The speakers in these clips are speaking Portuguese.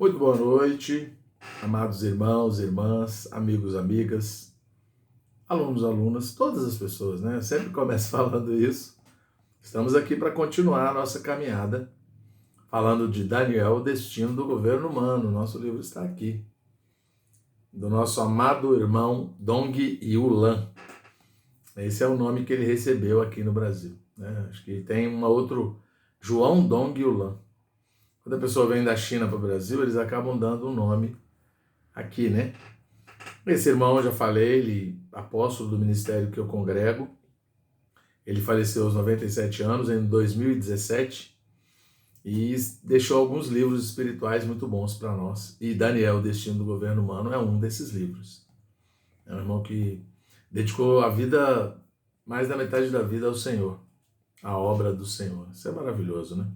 Muito boa noite, amados irmãos, irmãs, amigos, amigas, alunos, alunas, todas as pessoas, né? Eu sempre começo falando isso. Estamos aqui para continuar a nossa caminhada, falando de Daniel, o destino do governo humano. Nosso livro está aqui, do nosso amado irmão Dong Yulan. Esse é o nome que ele recebeu aqui no Brasil, né? Acho que tem um outro, João Dong Yulan. Quando a pessoa vem da China para o Brasil, eles acabam dando um nome aqui, né? Esse irmão, eu já falei, ele apóstolo do ministério que eu congrego. Ele faleceu aos 97 anos, em 2017, e deixou alguns livros espirituais muito bons para nós. E Daniel, o Destino do Governo Humano, é um desses livros. É um irmão que dedicou a vida, mais da metade da vida, ao Senhor, à obra do Senhor. Isso é maravilhoso, né?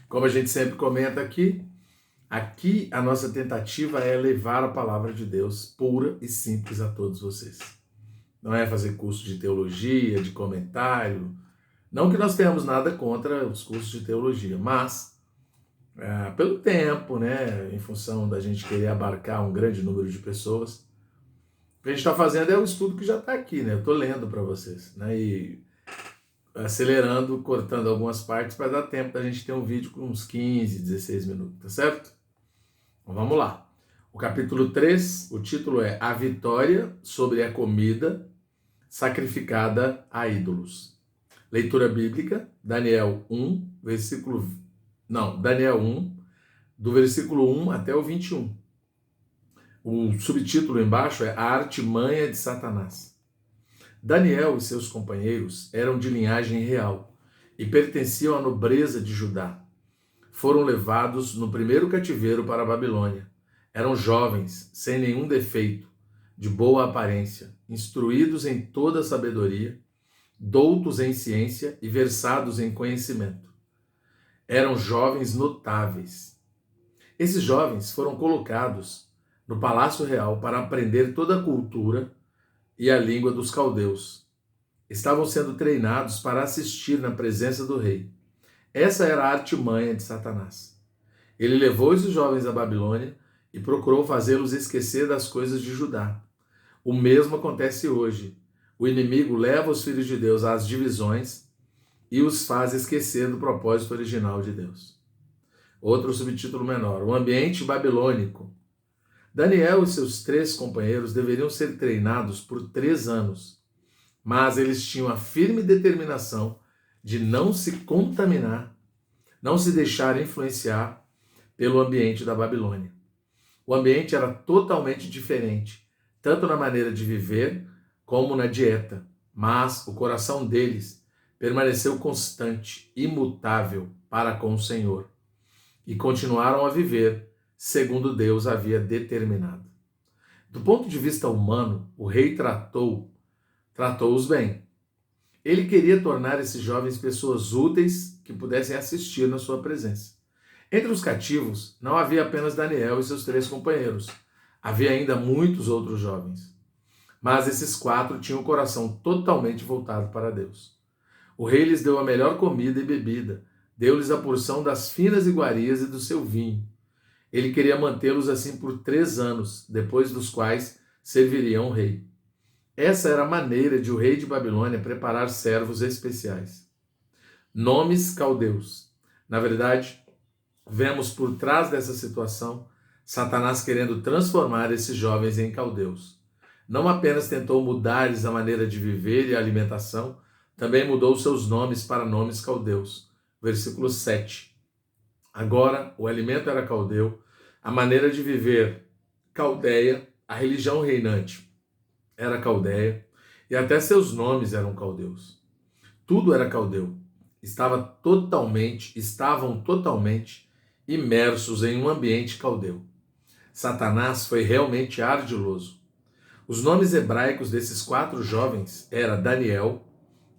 Como a gente sempre comenta aqui a nossa tentativa é levar a palavra de Deus pura e simples a todos vocês. Não é fazer curso de teologia, de comentário. Não que nós tenhamos nada contra os cursos de teologia, mas pelo tempo, né, em função da gente querer abarcar um grande número de pessoas, o que a gente está fazendo é o estudo que já está aqui, né? Eu estou lendo para vocês, né? E acelerando, cortando algumas partes para dar tempo da gente ter um vídeo com uns 15, 16 minutos, tá certo? Então vamos lá. O capítulo 3, o título é A Vitória sobre a Comida Sacrificada a Ídolos. Leitura bíblica, Daniel 1, Daniel 1, do versículo 1 até o 21. O subtítulo embaixo é A Artimanha de Satanás. Daniel e seus companheiros eram de linhagem real e pertenciam à nobreza de Judá. Foram levados no primeiro cativeiro para a Babilônia. Eram jovens, sem nenhum defeito, de boa aparência, instruídos em toda sabedoria, doutos em ciência e versados em conhecimento. Eram jovens notáveis. Esses jovens foram colocados no Palácio Real para aprender toda a cultura e a língua dos caldeus. Estavam sendo treinados para assistir na presença do rei. Essa era a artimanha de Satanás. Ele levou esses jovens à Babilônia e procurou fazê-los esquecer das coisas de Judá. O mesmo acontece hoje. O inimigo leva os filhos de Deus às divisões e os faz esquecer do propósito original de Deus. Outro subtítulo menor, o ambiente babilônico. Daniel e seus 3 companheiros deveriam ser treinados por 3 anos, mas eles tinham a firme determinação de não se contaminar, não se deixar influenciar pelo ambiente da Babilônia. O ambiente era totalmente diferente, tanto na maneira de viver como na dieta, mas o coração deles permaneceu constante, imutável para com o Senhor, e continuaram a viver segundo Deus havia determinado. Do ponto de vista humano, o rei tratou-os bem. Ele queria tornar esses jovens pessoas úteis que pudessem assistir na sua presença. Entre os cativos, não havia apenas Daniel e seus 3 companheiros. Havia ainda muitos outros jovens. Mas esses 4 tinham o coração totalmente voltado para Deus. O rei lhes deu a melhor comida e bebida, deu-lhes a porção das finas iguarias e do seu vinho. Ele queria mantê-los assim por 3 anos, depois dos quais serviriam o rei. Essa era a maneira de o rei de Babilônia preparar servos especiais. Nomes caldeus. Na verdade, vemos por trás dessa situação Satanás querendo transformar esses jovens em caldeus. Não apenas tentou mudar-lhes a maneira de viver e a alimentação, também mudou seus nomes para nomes caldeus. Versículo 7. Agora, o alimento era caldeu, a maneira de viver caldeia, a religião reinante era caldeia, e até seus nomes eram caldeus. Tudo era caldeu. Estavam totalmente imersos em um ambiente caldeu. Satanás foi realmente ardiloso. Os nomes hebraicos desses 4 jovens eram Daniel,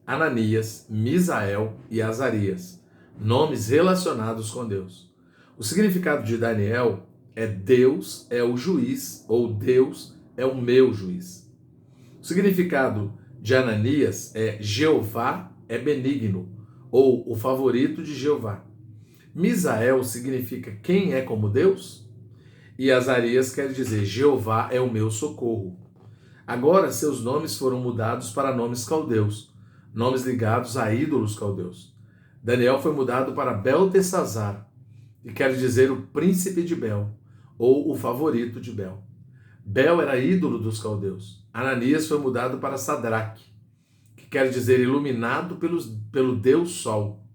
Ananias, Misael e Azarias, nomes relacionados com Deus. O significado de Daniel é Deus é o juiz, ou Deus é o meu juiz. O significado de Ananias é Jeová é benigno, ou o favorito de Jeová. Misael significa quem é como Deus? e Azarias quer dizer Jeová é o meu socorro. Agora seus nomes foram mudados para nomes caldeus, nomes ligados a ídolos caldeus. Daniel foi mudado para Beltesazar, que quer dizer o príncipe de Bel, ou o favorito de Bel. Bel era ídolo dos caldeus. Ananias foi mudado para Sadraque, que quer dizer iluminado pelo Deus Sol.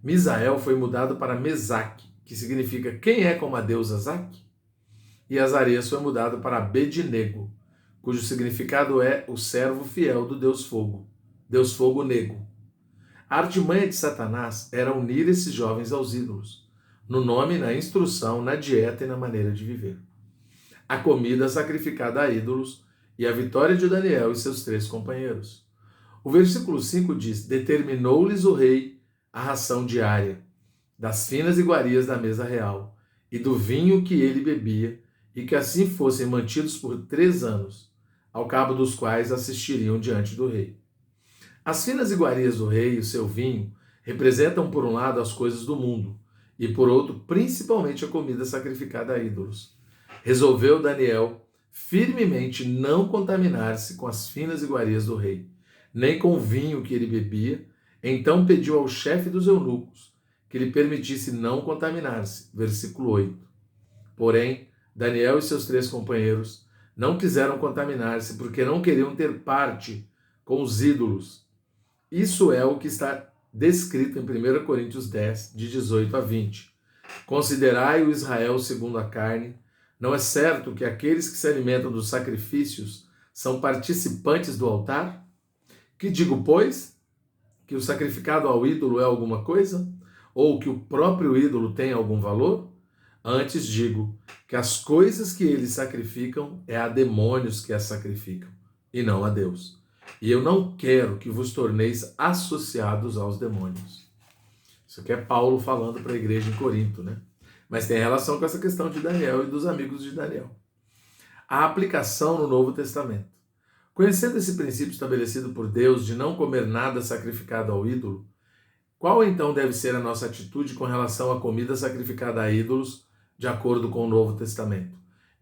Misael foi mudado para Mesaque, que significa quem é como a deusa Zaque? E Azarias foi mudado para Abednego, cujo significado é o servo fiel do Deus Fogo Nego. A artimanha de Satanás era unir esses jovens aos ídolos, no nome, na instrução, na dieta e na maneira de viver. A comida sacrificada a ídolos e a vitória de Daniel e seus 3 companheiros. O versículo 5 diz: determinou-lhes o rei a ração diária, das finas iguarias da mesa real, e do vinho que ele bebia, e que assim fossem mantidos por 3 anos, ao cabo dos quais assistiriam diante do rei. As finas iguarias do rei e o seu vinho representam, por um lado, as coisas do mundo, e por outro, principalmente a comida sacrificada a ídolos. Resolveu Daniel firmemente não contaminar-se com as finas iguarias do rei, nem com o vinho que ele bebia. Então pediu ao chefe dos eunucos que lhe permitisse não contaminar-se. Versículo 8. Porém, Daniel e seus 3 companheiros não quiseram contaminar-se porque não queriam ter parte com os ídolos. Isso é o que está descrito em 1 Coríntios 10, de 18 a 20. Considerai o Israel segundo a carne. Não é certo que aqueles que se alimentam dos sacrifícios são participantes do altar? Que digo, pois? Que o sacrificado ao ídolo é alguma coisa? Ou que o próprio ídolo tem algum valor? Antes digo que as coisas que eles sacrificam é a demônios que as sacrificam, e não a Deus. E eu não quero que vos torneis associados aos demônios. Isso aqui é Paulo falando para a igreja em Corinto, né? Mas tem relação com essa questão de Daniel e dos amigos de Daniel. A aplicação no Novo Testamento. Conhecendo esse princípio estabelecido por Deus de não comer nada sacrificado ao ídolo, qual então deve ser a nossa atitude com relação à comida sacrificada a ídolos, de acordo com o Novo Testamento?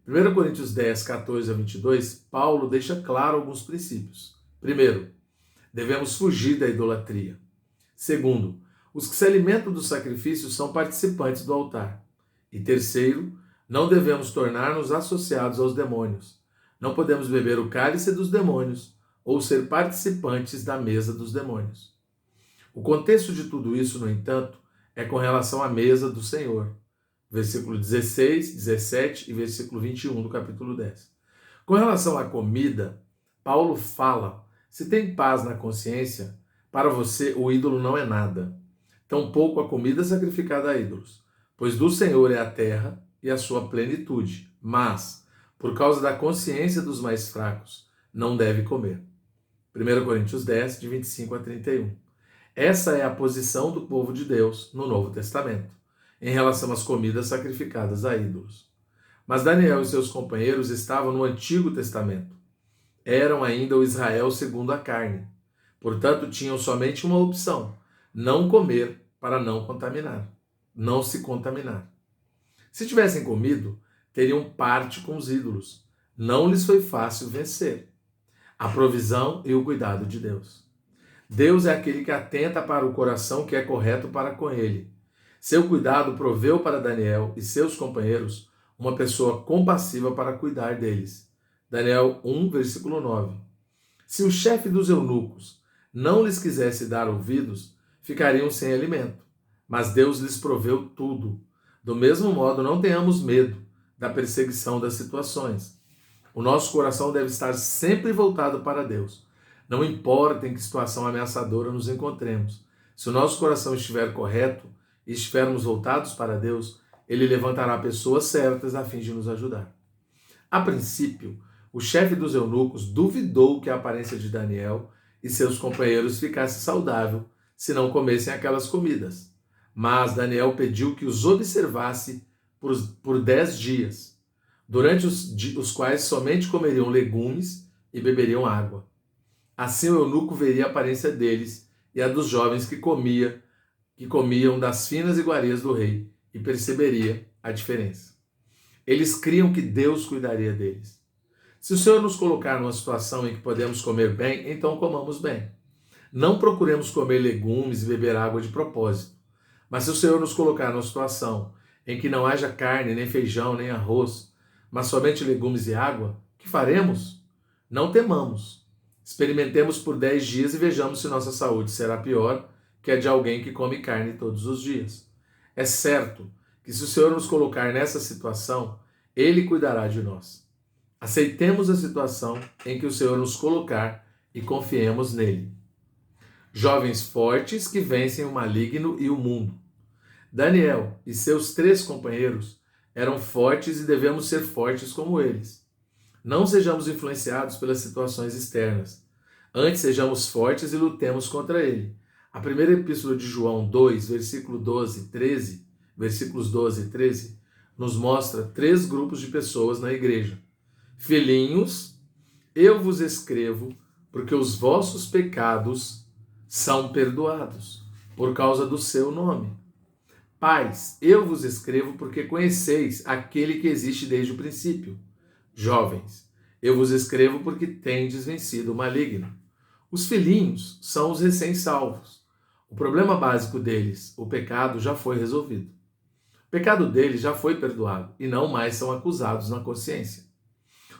1 Coríntios 10, 14 a 22, Paulo deixa claro alguns princípios. Primeiro, devemos fugir da idolatria. Segundo, os que se alimentam dos sacrifícios são participantes do altar. E terceiro, não devemos tornar-nos associados aos demônios. Não podemos beber o cálice dos demônios ou ser participantes da mesa dos demônios. O contexto de tudo isso, no entanto, é com relação à mesa do Senhor. Versículo 16, 17 e versículo 21 do capítulo 10. Com relação à comida, Paulo fala: se tem paz na consciência, para você o ídolo não é nada, tampouco a comida sacrificada a ídolos, pois do Senhor é a terra e a sua plenitude, mas, por causa da consciência dos mais fracos, não deve comer. 1 Coríntios 10, de 25 a 31. Essa é a posição do povo de Deus no Novo Testamento, em relação às comidas sacrificadas a ídolos. Mas Daniel e seus companheiros estavam no Antigo Testamento. Eram ainda o Israel segundo a carne. Portanto, tinham somente uma opção: não comer para não contaminar, não se contaminar. Se tivessem comido, teriam parte com os ídolos. Não lhes foi fácil vencer. A provisão e o cuidado de Deus. Deus é aquele que atenta para o coração que é correto para com ele. Seu cuidado proveu para Daniel e seus companheiros uma pessoa compassiva para cuidar deles. Daniel 1, versículo 9. Se o chefe dos eunucos não lhes quisesse dar ouvidos, ficariam sem alimento. Mas Deus lhes proveu tudo. Do mesmo modo, não tenhamos medo da perseguição das situações. O nosso coração deve estar sempre voltado para Deus. Não importa em que situação ameaçadora nos encontremos. Se o nosso coração estiver correto e estivermos voltados para Deus, Ele levantará pessoas certas a fim de nos ajudar. A princípio, o chefe dos eunucos duvidou que a aparência de Daniel e seus companheiros ficasse saudável se não comessem aquelas comidas. Mas Daniel pediu que os observasse por 10 dias, durante os quais somente comeriam legumes e beberiam água. Assim o eunuco veria a aparência deles e a dos jovens que comiam das finas iguarias do rei, e perceberia a diferença. Eles criam que Deus cuidaria deles. Se o Senhor nos colocar numa situação em que podemos comer bem, então comamos bem. Não procuremos comer legumes e beber água de propósito. Mas se o Senhor nos colocar numa situação em que não haja carne, nem feijão, nem arroz, mas somente legumes e água, o que faremos? Não temamos. Experimentemos por 10 dias e vejamos se nossa saúde será pior que a de alguém que come carne todos os dias. É certo que se o Senhor nos colocar nessa situação, Ele cuidará de nós. Aceitemos a situação em que o Senhor nos colocar e confiemos nele. Jovens fortes que vencem o maligno e o mundo. Daniel e seus 3 companheiros eram fortes e devemos ser fortes como eles. Não sejamos influenciados pelas situações externas. Antes sejamos fortes e lutemos contra ele. A primeira epístola de João 2, versículos 12 e 13, nos mostra 3 grupos de pessoas na igreja. Filhinhos, eu vos escrevo porque os vossos pecados são perdoados por causa do seu nome. Pais, eu vos escrevo porque conheceis aquele que existe desde o princípio. Jovens, eu vos escrevo porque tendes vencido o maligno. Os filhinhos são os recém-salvos. O problema básico deles, o pecado, já foi resolvido. O pecado deles já foi perdoado e não mais são acusados na consciência.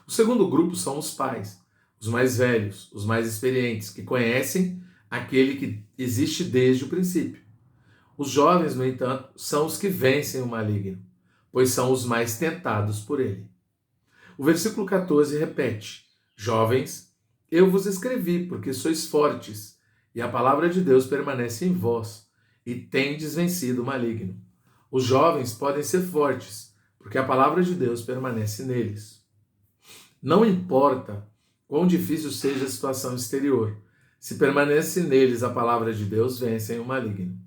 O segundo grupo são os pais, os mais velhos, os mais experientes, que conhecem aquele que existe desde o princípio. Os jovens, no entanto, são os que vencem o maligno, pois são os mais tentados por ele. O versículo 14 repete: Jovens, eu vos escrevi porque sois fortes, e a palavra de Deus permanece em vós, e tendes vencido o maligno. Os jovens podem ser fortes, porque a palavra de Deus permanece neles. Não importa quão difícil seja a situação exterior, se permanece neles a palavra de Deus, vencem o maligno.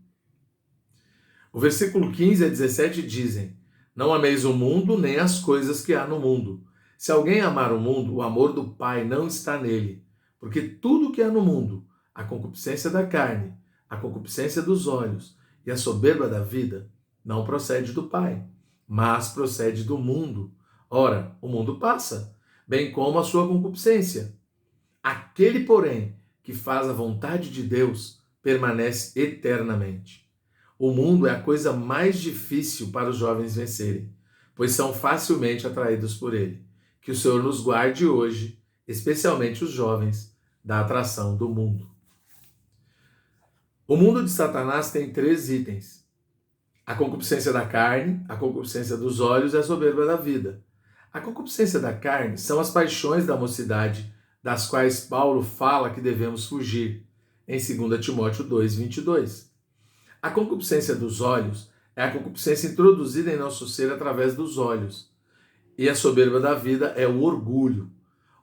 O versículo 15 a 17 dizem: Não ameis o mundo, nem as coisas que há no mundo. Se alguém amar o mundo, o amor do Pai não está nele. Porque tudo que há no mundo, a concupiscência da carne, a concupiscência dos olhos e a soberba da vida, não procede do Pai, mas procede do mundo. Ora, o mundo passa, bem como a sua concupiscência. Aquele, porém, que faz a vontade de Deus, permanece eternamente. O mundo é a coisa mais difícil para os jovens vencerem, pois são facilmente atraídos por ele. Que o Senhor nos guarde hoje, especialmente os jovens, da atração do mundo. O mundo de Satanás tem 3 itens: a concupiscência da carne, a concupiscência dos olhos e a soberba da vida. A concupiscência da carne são as paixões da mocidade, das quais Paulo fala que devemos fugir, em 2 Timóteo 2:22. A concupiscência dos olhos é a concupiscência introduzida em nosso ser através dos olhos. E a soberba da vida é o orgulho.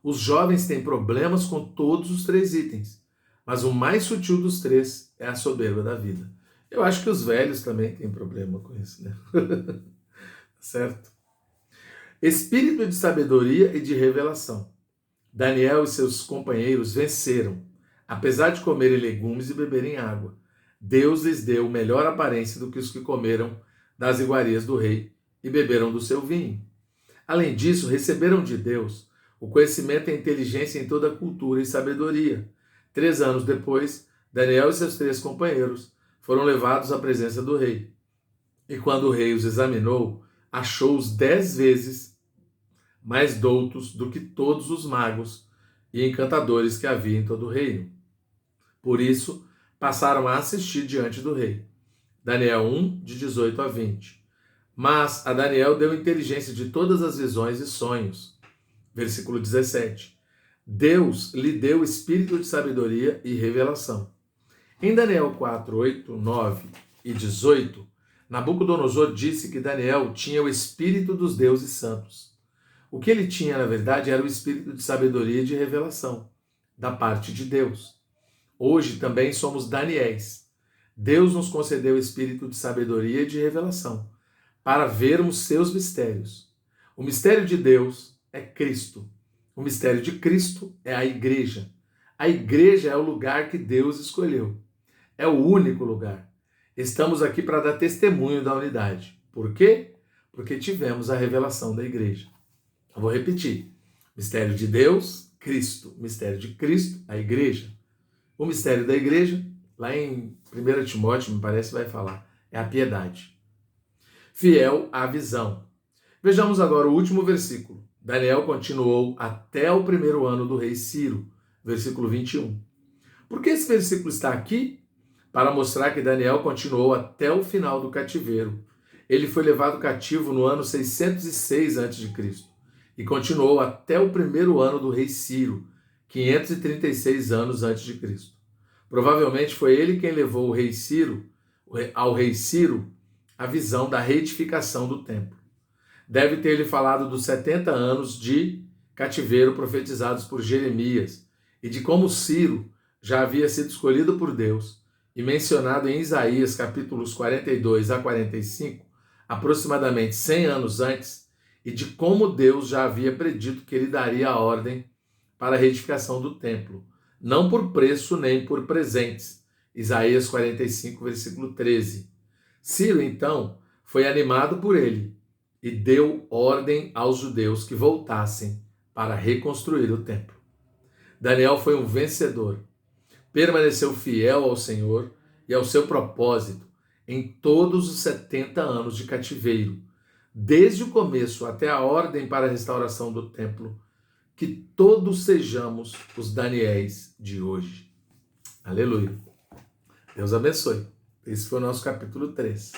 Os jovens têm problemas com todos os 3 itens, mas o mais sutil dos 3 é a soberba da vida. Eu acho que os velhos também têm problema com isso, né? Certo? Espírito de sabedoria e de revelação. Daniel e seus companheiros venceram, apesar de comerem legumes e beberem água. Deus lhes deu melhor aparência do que os que comeram das iguarias do rei e beberam do seu vinho. Além disso, receberam de Deus o conhecimento e a inteligência em toda a cultura e sabedoria. 3 anos depois, Daniel e seus 3 companheiros foram levados à presença do rei. E quando o rei os examinou, achou-os 10 vezes mais doutos do que todos os magos e encantadores que havia em todo o reino. Por isso, passaram a assistir diante do rei. Daniel 1, de 18 a 20. Mas a Daniel deu inteligência de todas as visões e sonhos. Versículo 17. Deus lhe deu espírito de sabedoria e revelação. Em Daniel 4, 8, 9 e 18, Nabucodonosor disse que Daniel tinha o espírito dos deuses santos. O que ele tinha, na verdade, era o espírito de sabedoria e de revelação, da parte de Deus. Hoje também somos Daniéis. Deus nos concedeu o espírito de sabedoria e de revelação, para vermos seus mistérios. O mistério de Deus é Cristo. O mistério de Cristo é a igreja. A igreja é o lugar que Deus escolheu. É o único lugar. Estamos aqui para dar testemunho da unidade. Por quê? porque tivemos a revelação da igreja. Eu vou repetir. Mistério de Deus, Cristo. Mistério de Cristo, a igreja. O mistério da igreja, lá em 1 Timóteo, me parece, vai falar, é a piedade. Fiel à visão. Vejamos agora o último versículo. Daniel continuou até o primeiro ano do rei Ciro, versículo 21. Por que esse versículo está aqui? Para mostrar que Daniel continuou até o final do cativeiro. Ele foi levado cativo no ano 606 a.C. e continuou até o primeiro ano do rei Ciro, 536 anos antes de Cristo. Provavelmente foi ele quem levou ao rei Ciro a visão da reedificação do templo. Deve ter lhe falado dos 70 anos de cativeiro profetizados por Jeremias e de como Ciro já havia sido escolhido por Deus e mencionado em Isaías capítulos 42 a 45, aproximadamente 100 anos antes, e de como Deus já havia predito que ele daria a ordem para a reedificação do templo, não por preço nem por presentes. Isaías 45, versículo 13. Ciro, então, foi animado por ele e deu ordem aos judeus que voltassem para reconstruir o templo. Daniel foi um vencedor, permaneceu fiel ao Senhor e ao seu propósito em todos os 70 anos de cativeiro, desde o começo até a ordem para a restauração do templo. Que todos sejamos os Daniéis de hoje. Aleluia. Deus abençoe. Esse foi o nosso capítulo 3.